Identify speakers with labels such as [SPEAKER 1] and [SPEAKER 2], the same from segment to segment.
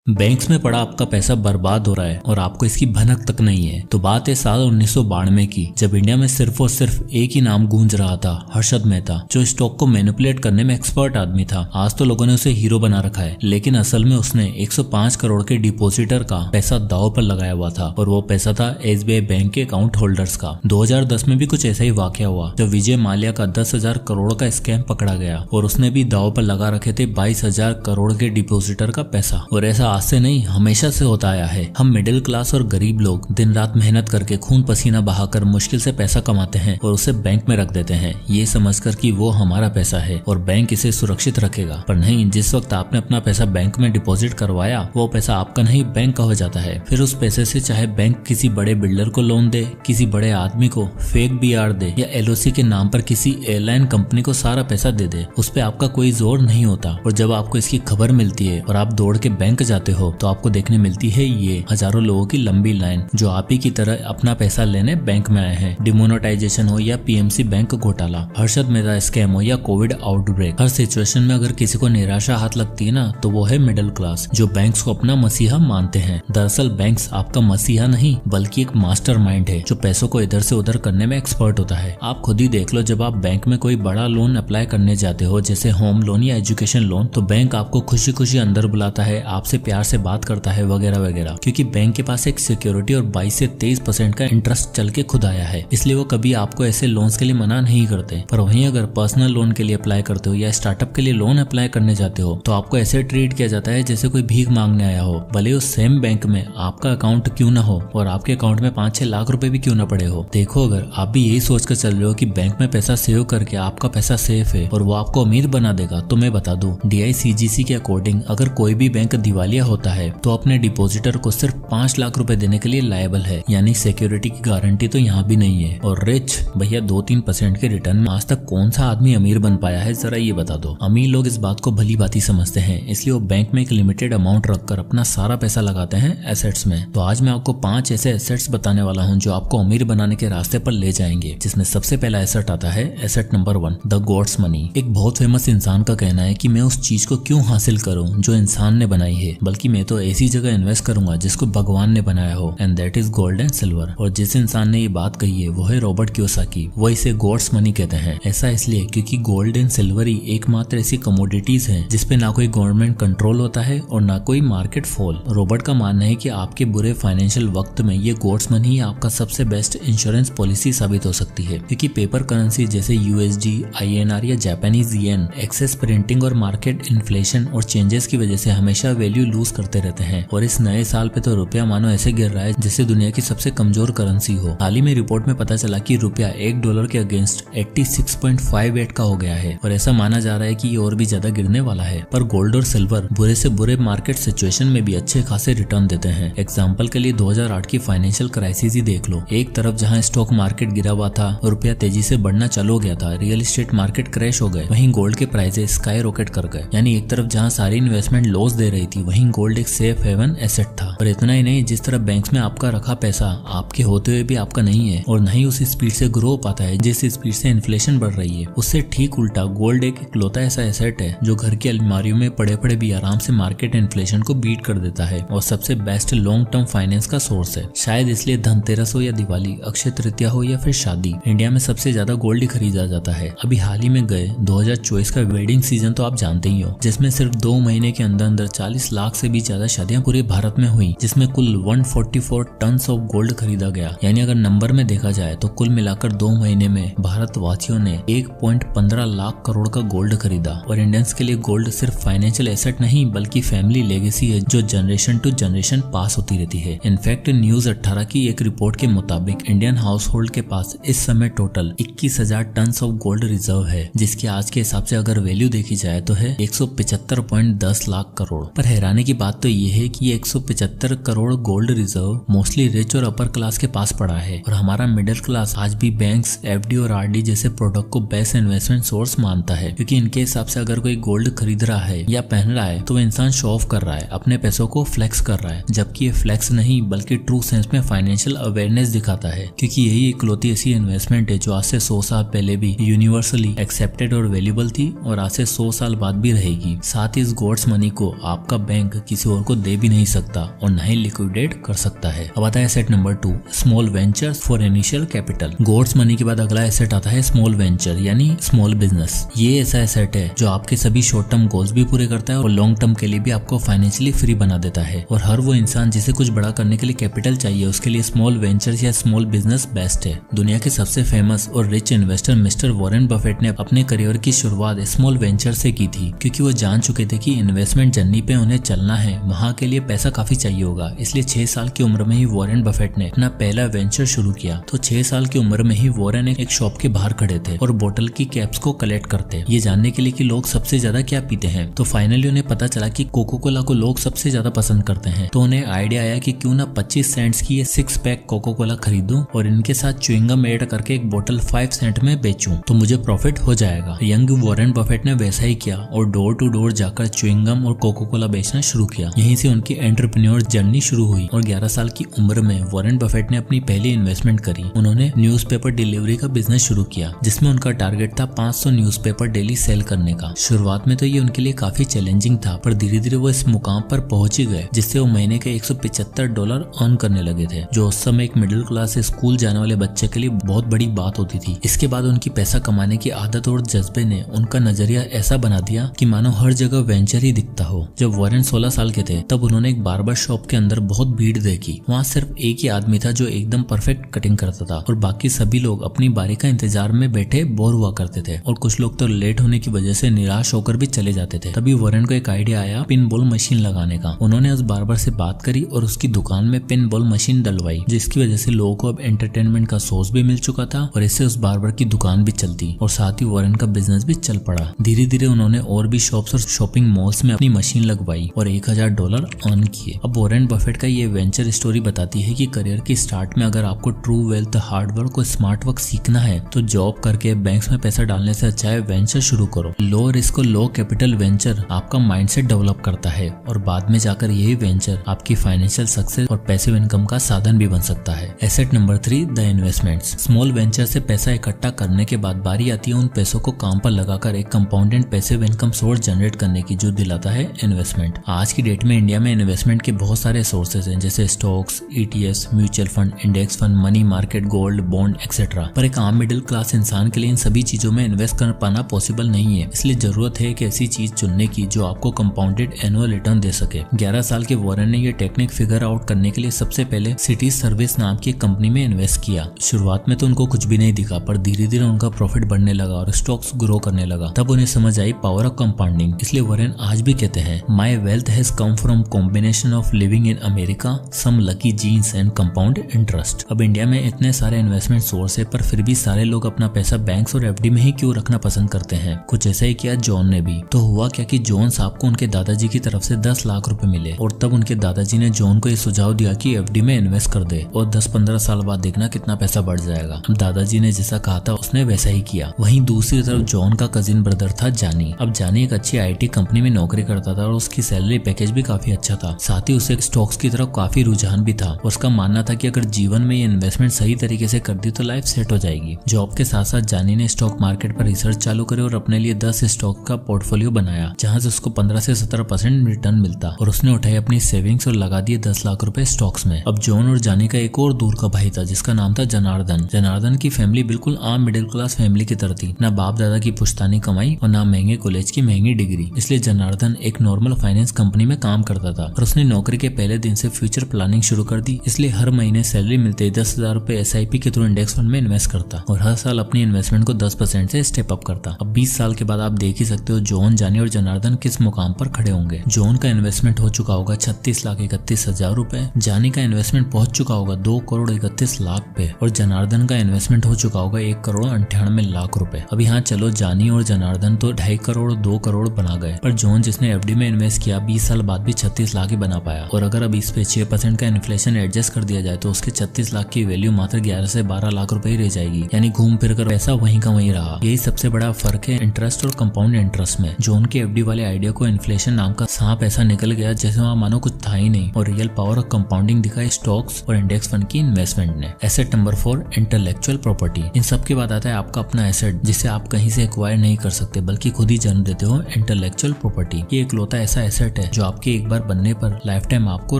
[SPEAKER 1] Banks में पड़ा आपका पैसा बर्बाद हो रहा है और आपको इसकी भनक तक नहीं है। तो बात है साल 1992 की, जब इंडिया में सिर्फ और सिर्फ एक ही नाम गूंज रहा था, हर्षद मेहता, जो स्टॉक को मैनिपुलेट करने में एक्सपर्ट आदमी था। आज तो लोगों ने उसे हीरो बना रखा है, लेकिन असल में उसने 105 करोड़ के डिपोजिटर का पैसा दांव पर लगाया हुआ था और वो पैसा था SBI बैंक के अकाउंट होल्डर्स का। 2010 में भी कुछ ऐसा ही वाकया हुआ जब विजय माल्या का 10,000 करोड़ का स्कैम पकड़ा गया और उसने भी दांव पर लगा रखे थे 22,000 करोड़ के डिपोजिटर का पैसा। और ऐसा आज से नहीं, हमेशा से होता आया है। हम मिडिल क्लास और गरीब लोग दिन रात मेहनत करके खून पसीना बहाकर मुश्किल से पैसा कमाते हैं और उसे बैंक में रख देते हैं, ये समझकर कि वो हमारा पैसा है और बैंक इसे सुरक्षित रखेगा। पर नहीं, जिस वक्त आपने अपना पैसा बैंक में डिपॉजिट करवाया, वो पैसा आपका नहीं बैंक का हो जाता है। फिर उस पैसे से चाहे बैंक किसी बड़े बिल्डर को लोन दे, किसी बड़े आदमी को फेक BR दे या LOC के नाम पर किसी एयरलाइन कंपनी को सारा पैसा दे दे, उस पे आपका कोई जोर नहीं होता। और जब आपको इसकी खबर मिलती है और आप दौड़ के बैंक जाते हो तो आपको देखने मिलती है ये हजारों लोगों की लंबी लाइन जो आप ही की तरह अपना पैसा लेने बैंक में आए हैं। डिमोनेटाइजेशन हो या PMC बैंक घोटाला, हर्षद मेहता स्कैम हो या कोविड आउटब्रेक, हर सिचुएशन में अगर किसी को निराशा हाथ लगती है ना, तो वो है मिडिल क्लास, जो बैंक्स को अपना मसीहा मानते हैं। दरअसल बैंक्स आपका मसीहा नहीं बल्कि एक मास्टरमाइंड है जो पैसों को इधर से उधर करने में एक्सपर्ट होता है। आप खुद ही देख लो, जब आप बैंक में कोई बड़ा लोन अप्लाई करने जाते हो, जैसे होम लोन या एजुकेशन लोन, तो बैंक आपको खुशी खुशी अंदर बुलाता है, आपसे प्यार से बात करता है वगैरह वगैरह, क्योंकि बैंक के पास एक सिक्योरिटी और 22 से 23% का इंटरेस्ट चल के खुद आया है। इसलिए वो कभी आपको ऐसे लोन्स के लिए मना नहीं करते। पर वहीं अगर पर्सनल लोन के लिए अप्लाई करते हो या स्टार्टअप के लिए लोन अप्लाई करने जाते हो, तो आपको ऐसे ट्रीट किया जाता है जैसे कोई भीख मांगने आया हो, भले उस सेम बैंक में आपका अकाउंट क्यों ना हो और आपके अकाउंट में 5-6 लाख रुपए भी क्यों ना पड़े हो। देखो, अगर आप भी यही सोच कर चल रहे हो कि बैंक में पैसा सेव करके आपका पैसा सेफ है और वो आपको अमीर बना देगा, तो मैं बता दूं, DICGC के अकॉर्डिंग अगर कोई भी बैंक दिवालिया होता है तो अपने डिपॉजिटर को सिर्फ 5 लाख रुपए देने के लिए लायबल है, यानी सिक्योरिटी की गारंटी तो यहाँ भी नहीं है। और रिच भैया 2-3% के रिटर्न में आज तक कौन सा आदमी अमीर बन पाया है, जरा ये बता दो। अमीर लोग इस बात को भली भांति समझते हैं, इसलिए वो बैंक में एक लिमिटेड अमाउंट रखकर अपना सारा पैसा लगाते हैं एसेट्स में। तो आज मैं आपको 5 ऐसे एसेट्स बताने वाला हूँ जो आपको अमीर बनाने के रास्ते पर ले जाएंगे, जिसमें सबसे पहला एसेट आता है asset number 1, the gods money. एक बहुत फेमस इंसान का कहना है कि मैं उस चीज को क्यों हासिल करूँ जो इंसान ने बनाई है, बल्कि मैं तो ऐसी जगह इन्वेस्ट करूंगा जिसको भगवान ने बनाया हो, and that is gold and silver. और जिस इंसान ने ये बात कही है वो है रॉबर्ट कियोसाकी। वो इसे गॉड्स मनी कहते हैं। ऐसा इसलिए क्योंकि गोल्ड एंड सिल्वर ही एकमात्र ऐसी कमोडिटीज हैं जिसपे ना कोई गवर्नमेंट कंट्रोल होता है और ना कोई मार्केट फॉल। रॉबर्ट का मानना है कि आपके बुरे फाइनेंशियल वक्त में ये गॉड्स मनी ही आपका सबसे बेस्ट इंश्योरेंस पॉलिसी साबित हो सकती है, क्योंकि पेपर करेंसी जैसे USD, INR या जापानीज येन एक्सेस प्रिंटिंग और मार्केट इन्फ्लेशन और चेंजेस की वजह से हमेशा वैल्यू लूज करते रहते हैं। और इस नए साल पे तो रुपया मानो ऐसे गिर रहा है जैसे दुनिया की सबसे कमजोर करेंसी हो। हाल ही में रिपोर्ट में पता चला कि रुपया $1 के अगेंस्ट 86.58 का हो गया है और ऐसा माना जा रहा है कि ये और भी ज्यादा गिरने वाला है। पर गोल्ड और सिल्वर बुरे से बुरे मार्केट सिचुएशन में भी अच्छे खासे रिटर्न देते हैं। एग्जाम्पल के लिए 2008 की फाइनेंशियल क्राइसिस ही देख लो। एक तरफ जहाँ स्टॉक मार्केट गिरा हुआ था, रुपया तेजी से बढ़ना चालू हो गया था, रियल एस्टेट मार्केट क्रैश हो गए, वहीं गोल्ड के प्राइसेस स्काई रॉकेट कर गए। यानी एक तरफ जहाँ सारी इन्वेस्टमेंट लॉस दे रही थी, वहीं गोल्ड एक सेफ हेवन एसेट था। और इतना ही नहीं, जिस तरह बैंक्स में आपका रखा पैसा आपके होते हुए भी आपका नहीं है और नहीं उस स्पीड से ग्रो हो पाता है जिस स्पीड से इन्फ्लेशन बढ़ रही है, उससे ठीक उल्टा गोल्ड एक इकलौता ऐसा एसेट है जो घर की अलमारियों में पड़े पड़े भी आराम से मार्केट इन्फ्लेशन को बीट कर देता है और सबसे बेस्ट लॉन्ग टर्म फाइनेंस का सोर्स है। शायद इसलिए धनतेरस हो या दिवाली, अक्षय तृतीया हो या फिर शादी, इंडिया में सबसे ज्यादा गोल्ड ही खरीदा जाता है। अभी हाल ही में गए 2024 का वेडिंग सीजन तो आप जानते ही हो, जिसमें सिर्फ 2 महीने के अंदर अंदर 40 लाख से भी ज्यादा शादियां पूरे भारत में हुई, जिसमें कुल 144 टन ऑफ गोल्ड खरीदा गया। यानी अगर नंबर में देखा जाए तो कुल मिलाकर 2 महीने में भारतवासियों ने 1.15 लाख करोड़ का गोल्ड खरीदा। और इंडियंस के लिए गोल्ड सिर्फ फाइनेंशियल एसेट नहीं बल्कि फैमिली लेगेसी है जो जनरेशन टू जनरेशन पास होती रहती है। इनफैक्ट न्यूज 18 की एक रिपोर्ट के मुताबिक इंडियन हाउस होल्ड के पास इस समय total 21,000 ton of gold reserve है, जिसकी आज के हिसाब से अगर वैल्यू देखी जाए तो है 175.10 लाख करोड़। पर हैरानी की बात तो ये है कि 175 crore gold reserve mostly rich और अपर क्लास के पास पड़ा है और हमारा मिडिल क्लास आज भी बैंक्स, FD और RD जैसे प्रोडक्ट को बेस्ट इन्वेस्टमेंट सोर्स मानता है, क्योंकि इनके हिसाब से अगर कोई गोल्ड खरीद रहा है या पहन रहा है तो वो इंसान शो ऑफ कर रहा है, अपने पैसों को फ्लेक्स कर रहा है, जबकि ये फ्लेक्स नहीं बल्कि ट्रू सेंस में फाइनेंशियल अवेयरनेस दिखाता है, क्योंकि यही इकलौती ऐसी इन्वेस्टमेंट है जो आज से 100 साल पहले भी यूनिवर्सली एक्सेप्टेड और वैल्यूएबल थी और आज से 100 साल बाद भी रहेगी। साथ ही इस गॉड्स मनी को आपका बैंक वर्ग किसी और को दे भी नहीं सकता और न ही लिक्विडेट कर सकता है। अब आता है asset number 2, small ventures for initial capital. God's money के बाद अगला एसेट आता है स्मॉल वेंचर यानी स्मॉल बिजनेस। ये ऐसा एसेट है जो आपके सभी शॉर्ट टर्म गोल्स भी पूरे करता है और लॉन्ग टर्म के लिए भी आपको फाइनेंशियली फ्री बना देता है। और हर वो इंसान जिसे कुछ बड़ा करने के लिए कैपिटल चाहिए उसके लिए स्मॉल वेंचर्स या स्मॉल बिजनेस बेस्ट है। दुनिया के सबसे फेमस और rich investor mister Warren Buffett ने अपने करियर की शुरुआत स्मॉल वेंचर से की थी, क्योंकि वो जान चुके थे कि इन्वेस्टमेंट जर्नी पे उन्हें चलना है, वहाँ के लिए पैसा काफी चाहिए होगा। इसलिए 6 साल की उम्र में ही वॉरेन बफेट ने अपना पहला वेंचर शुरू किया। तो 6 साल की उम्र में ही वॉरेन एक शॉप के बाहर खड़े थे और बोतल की कैप्स को कलेक्ट करते, ये जानने के लिए कि लोग सबसे ज्यादा क्या पीते हैं। तो फाइनली उन्हें पता चला कि कोको कोला को लोग सबसे ज्यादा पसंद करते हैं। तो उन्हें आइडिया आया कि क्यों ना 25 सेंट्स की ये 6 पैक कोको कोला खरीदूं और इनके साथ च्युइंगम ऐड करके एक बोतल 5 सेंट में बेचूं, तो मुझे प्रॉफिट हो जाएगा। यंग वॉरेन बफेट ने वैसा ही किया और डोर टू डोर जाकर च्युइंगम और कोको कोला बेचना शुरू किया। यहीं से उनकी एंटरप्रेन्योर जर्नी शुरू हुई और 11 साल की उम्र में वॉरेन बफेट ने अपनी पहली इन्वेस्टमेंट करी। उन्होंने न्यूज़पेपर डिलीवरी का बिजनेस शुरू किया, जिसमें उनका टारगेट था 500 न्यूज़पेपर डेली सेल करने का। शुरुआत में तो ये उनके लिए काफी चैलेंजिंग था, पर धीरे धीरे वो इस मुकाम पर पहुंच ही गए जिससे वो महीने के $175 अर्न करने लगे थे, जो उस समय एक मिडिल क्लास स्कूल जाने वाले बच्चे के लिए बहुत बड़ी बात होती थी। इसके बाद उनकी पैसा कमाने की आदत और जज्बे ने उनका नजरिया ऐसा बना दिया कि मानो हर जगह वेंचर ही दिखता हो। जब वॉरेन 16 साल के थे तब उन्होंने एक बार्बर शॉप के अंदर बहुत भीड़ देखी। वहाँ सिर्फ एक ही आदमी था जो एकदम परफेक्ट कटिंग करता था और बाकी सभी लोग अपनी बारी का इंतजार में बैठे बोर हुआ करते थे और कुछ लोग तो लेट होने की वजह से निराश होकर भी चले जाते थे। तभी वॉरेन को एक आइडिया आया पिन बॉल मशीन लगाने का। उन्होंने उस बार्बर से बात करी और उसकी दुकान में पिन बॉल मशीन डलवाई, जिसकी वजह से लोगों को अब एंटरटेनमेंट का सोर्स भी मिल चुका था और इससे उस बार्बर की दुकान भी चलती और साथ ही वॉरेन का बिजनेस भी चल पड़ा। धीरे धीरे उन्होंने और भी शॉप्स और शॉपिंग मॉल्स में अपनी मशीन लगवाई और $1000 अर्न किए। अब वॉरेन बफेट का ये वेंचर स्टोरी बताती है कि करियर के स्टार्ट में अगर आपको ट्रू वेल्थ, हार्ड वर्क और स्मार्ट वर्क सीखना है तो जॉब करके बैंक्स में पैसा डालने से अच्छा है वेंचर शुरू करो। लो रिस्क और लो कैपिटल वेंचर आपका माइंडसेट डेवलप करता है और बाद में जाकर यही वेंचर आपकी फाइनेंशियल सक्सेस और पैसिव इनकम का साधन भी बन सकता है। Asset number 3, the investments. Small venture से पैसा इकट्ठा करने के बाद बारी आती है उन पैसों को काम पर लगाकर एक compounded passive income source generate करने की, जो दिलाता है इन्वेस्टमेंट। आज की डेट में इंडिया में इन्वेस्टमेंट के बहुत सारे सोर्सेज हैं, जैसे stocks, ETFs, mutual fund, index fund, money market, gold, bond etcetera. पर एक आम मिडिल क्लास इंसान के लिए इन सभी चीजों में इन्वेस्ट कर पाना पॉसिबल नहीं है, इसलिए जरूरत है एक ऐसी चीज चुनने की जो आपको कंपाउंडेड एनुअल रिटर्न दे सके। 11 साल के वॉरेन ने यह टेक्निक फिगर आउट करने के लिए सबसे पहले सिटी सर्विस नाम की कंपनी में इन्वेस्ट किया। शुरुआत में तो उनको कुछ भी नहीं दिखा, पर धीरे धीरे उनका प्रॉफिट बढ़ने लगा और स्टॉक्स ग्रो करने लगा। तब उन्हें समझ आई पावर ऑफ कंपाउंडिंग। इसलिए वॉरेन आज भी कहते हैं, my wealth has come from combination of living in America, some lucky genes and compound interest. अब इंडिया में इतने सारे इन्वेस्टमेंट सोर्स है, पर फिर भी सारे लोग अपना पैसा बैंक्स और FD में ही क्यों रखना पसंद करते हैं। कुछ ऐसा ही किया जॉन ने भी। तो हुआ क्या कि जॉन साहब को उनके दादाजी की तरफ से 10 लाख रुपए मिले और तब उनके दादाजी ने जॉन को ये सुझाव दिया कि FD में इन्वेस्ट कर दे और 10-15 साल बाद देखना कितना पैसा बढ़ जाएगा। अब दादाजी ने जैसा कहा था उसने वैसा ही किया। वहीं दूसरी तरफ जॉन का कजिन ब्रदर था जानी। अब जानी एक अच्छी IT कंपनी में नौकरी करता था और उसकी सैलरी पैकेज भी काफी अच्छा था। साथ ही उसे स्टॉक्स की तरफ काफी रुझान भी था। उसका मानना था कि अगर जीवन में ये इन्वेस्टमेंट सही तरीके से कर दी तो लाइफ सेट हो जाएगी। जॉब के साथ साथ जानी ने स्टॉक मार्केट पर रिसर्च चालू करे और अपने लिए 10 स्टॉक का पोर्टफोलियो बनाया, जहां से उसको 15 से 17% रिटर्न मिलता और उसने उठाई अपनी सेविंग्स और लगा दिए 10 लाख रुपए स्टॉक्स में। अब जॉन और जानी का एक और दूर का भाई था जिसका नाम था जनार्दन। जनार्दन की फैमिली बिल्कुल आम मिडिल क्लास फैमिली की तरह थी, ना बाप दादा की पुश्तैनी कमाई और ना महंगे कॉलेज की महंगी डिग्री। इसलिए जनार्दन एक नॉर्मल फाइनेंस कंपनी में काम करता था और उसने नौकरी के पहले दिन से फ्यूचर प्लानिंग शुरू कर दी। इसलिए हर महीने सैलरी मिलते 10,000 रुपए SIP के थ्रू इंडेक्स फंड में इन्वेस्ट करता और हर साल अपनी इन्वेस्टमेंट को 10% से स्टेप अप करता। अब 20 साल के बाद आप देख ही सकते हो जॉन, जानी और जनार्दन किस मुकाम पर खड़े होंगे। जॉन का इन्वेस्टमेंट हो चुका होगा 36,31,000 रुपए, जानी का इन्वेस्टमेंट पहुंच चुका होगा 2,31,00,000 पे और जनार्दन का इन्वेस्टमेंट हो चुका होगा 1,98,00,000 रुपए। अब यहाँ चलो जानी और जनार्दन तो 2.5 करोड़ 2 करोड़ बना गए, पर जॉन जिसने FD में इन्वेस्ट किया 20 साल बाद भी 36 लाख ही बना पाया। और अगर अब इस पे 6% का इन्फ्लेशन एडजस्ट कर दिया जाए तो उसके 36 लाख की वैल्यू मात्र 11 से 12 लाख रुपए ही रह जाएगी, यानी घूम फिर कर पैसा वहीं का वहीं रहा। यही सबसे बड़ा फर्क है इंटरेस्ट और कंपाउंड इंटरेस्ट में। जॉन के FD वाले आइडिया को इन्फ्लेशन नाम का सांप ऐसा निकल गया जैसे वहाँ मानो कुछ था ही नहीं और रियल पावर ऑफ कंपाउंडिंग दिखाई स्टॉक्स और इंडेक्स फंड की इन्वेस्टमेंट ने। Asset number 4, intellectual property. इन सब के बाद आता है आपका अपना एसेट जिसे आप कहीं से एक्वायर नहीं कर सकते बल्कि खुद ही जन्म देते हो, इंटेलेक्चुअल प्रॉपर्टी। ये इकलौता ऐसा एसेट है है जो आपके एक बार बनने पर लाइफ टाइम आपको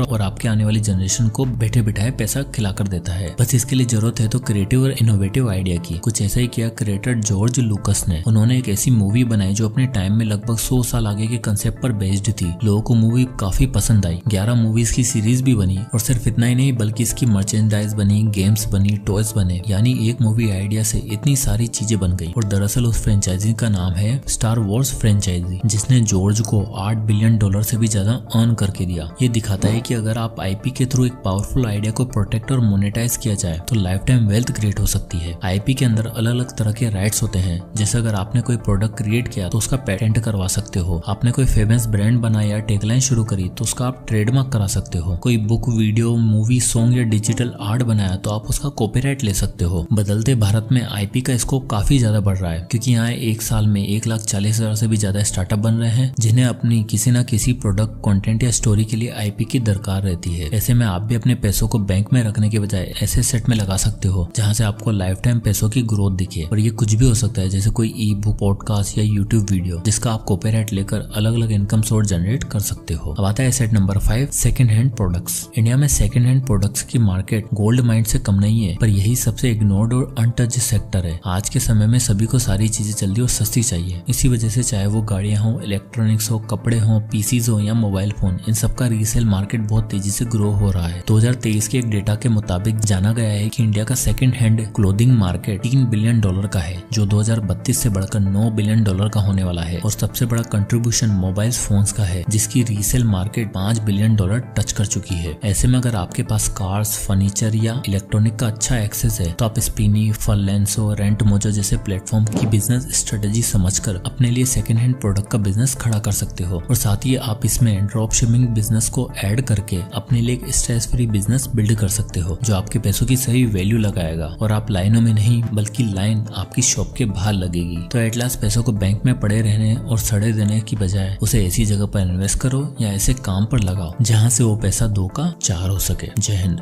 [SPEAKER 1] और आपके आने वाली जनरेशन को बैठे बिठाए पैसा खिला कर देता है। बस इसके लिए जरूरत है तो क्रिएटिव और इनोवेटिव आइडिया की। कुछ ऐसा ही किया क्रिएटर जॉर्ज लूकस ने। उन्होंने एक ऐसी मूवी बनाई जो अपने टाइम में लगभग 100 साल आगे के कंसेप्ट पर बेस्ड थी। लोगों को मूवी काफी पसंद आई। 11 मूवीज की सीरीज भी बनी और सिर्फ इतना ही नहीं बल्कि इसकी मर्चेंडाइज बनी, गेम्स बनी, टॉयज बने, यानी एक मूवी आइडिया से इतनी सारी चीजें बन गई। और दरअसल उस फ्रेंचाइजी का नाम है स्टार वॉर्स फ्रेंचाइजी, जिसने जॉर्ज को $8 बिलियन से भी ज्यादा अर्न करके दिया। ये दिखाता है कि अगर आप आईपी के थ्रू एक पावरफुल आइडिया को प्रोटेक्ट और मोनेटाइज किया जाए तो लाइफ टाइम वेल्थ क्रिएट हो सकती है। आईपी के अंदर अलग अलग तरह के राइट्स होते हैं। जैसे अगर आपने कोई प्रोडक्ट क्रिएट किया तो उसका पेटेंट करवा सकते हो। आपने कोई फेमस ब्रांड बनाया या टैगलाइन शुरू करी तो उसका आप ट्रेडमार्क करा सकते हो। कोई बुक, वीडियो, मूवी, सॉन्ग या डिजिटल आर्ट बनाया तो आप उसका कॉपीराइट ले सकते हो। बदलते भारत में आईपी का स्कोप काफी ज्यादा बढ़ रहा है क्योंकि यहाँ एक साल में 1,40,000 से भी ज्यादा स्टार्टअप बन रहे हैं जिन्हें अपनी किसी न किसी प्रोडक्ट, कंटेंट या स्टोरी के लिए आईपी की दरकार रहती है। ऐसे में आप भी अपने पैसों को बैंक में रखने के बजाय ऐसे सेट में लगा सकते हो जहाँ से आपको लाइफ टाइम पैसों की ग्रोथ दिखे। और ये कुछ भी हो सकता है, जैसे कोई ई बुक, पॉडकास्ट या यूट्यूब वीडियो जिसका आप कॉपीराइट लेकर अलग अलग इनकम सोर्स जनरेट कर सकते हो। अब आता है set number 5, second hand products. India में सेकंड हैंड प्रोडक्ट्स की मार्केट गोल्ड माइंड से कम नहीं है, पर यही सबसे इग्नोर्ड और अनटच्ड सेक्टर है। आज के समय में सभी को सारी चीजें जल्दी और सस्ती चाहिए। इसी वजह से चाहे वो गाड़ियां हो, इलेक्ट्रॉनिक्स हो, कपड़े हो, पीसीज हो या मोबाइल फोन, इन सबका रीसेल मार्केट बहुत तेजी से ग्रो हो रहा है। 2023 के एक डेटा के मुताबिक जाना गया है कि इंडिया का second hand clothing market $3 billion का है, जो 2032 से बढ़कर $9 बिलियन का होने वाला है। और सबसे बड़ा कंट्रीब्यूशन मोबाइल फोन्स का है, जिसकी रीसेल मार्केट $5 बिलियन टच कर चुकी है। ऐसे में अगर आपके पास कार्स, फर्नीचर या इलेक्ट्रॉनिक का अच्छा एक्सेस है तो आप स्पिनी, फॉरलेंसो, रेंट मोजो जैसे प्लेटफॉर्म की बिजनेस स्ट्रेटेजी समझकर अपने लिए सेकंड हैंड प्रोडक्ट का बिजनेस खड़ा कर सकते हो। और साथ ही आप इसमें ड्रॉप शिपिंग बिजनेस को ऐड करके अपने लिए एक स्ट्रेस फ्री बिजनेस बिल्ड कर सकते हो जो आपके पैसों की सही वैल्यू लगाएगा और आप लाइनों में नहीं बल्कि लाइन आपकी शॉप के बाहर लगेगी। तो एट लास्ट पैसों को बैंक में पड़े रहने और सड़े देने की बजाय उसे ऐसी जगह पर इन्वेस्ट करो या ऐसे काम पर लगाओ जहाँ से वो पैसा 2 का 4 हो सके। जय हिंद।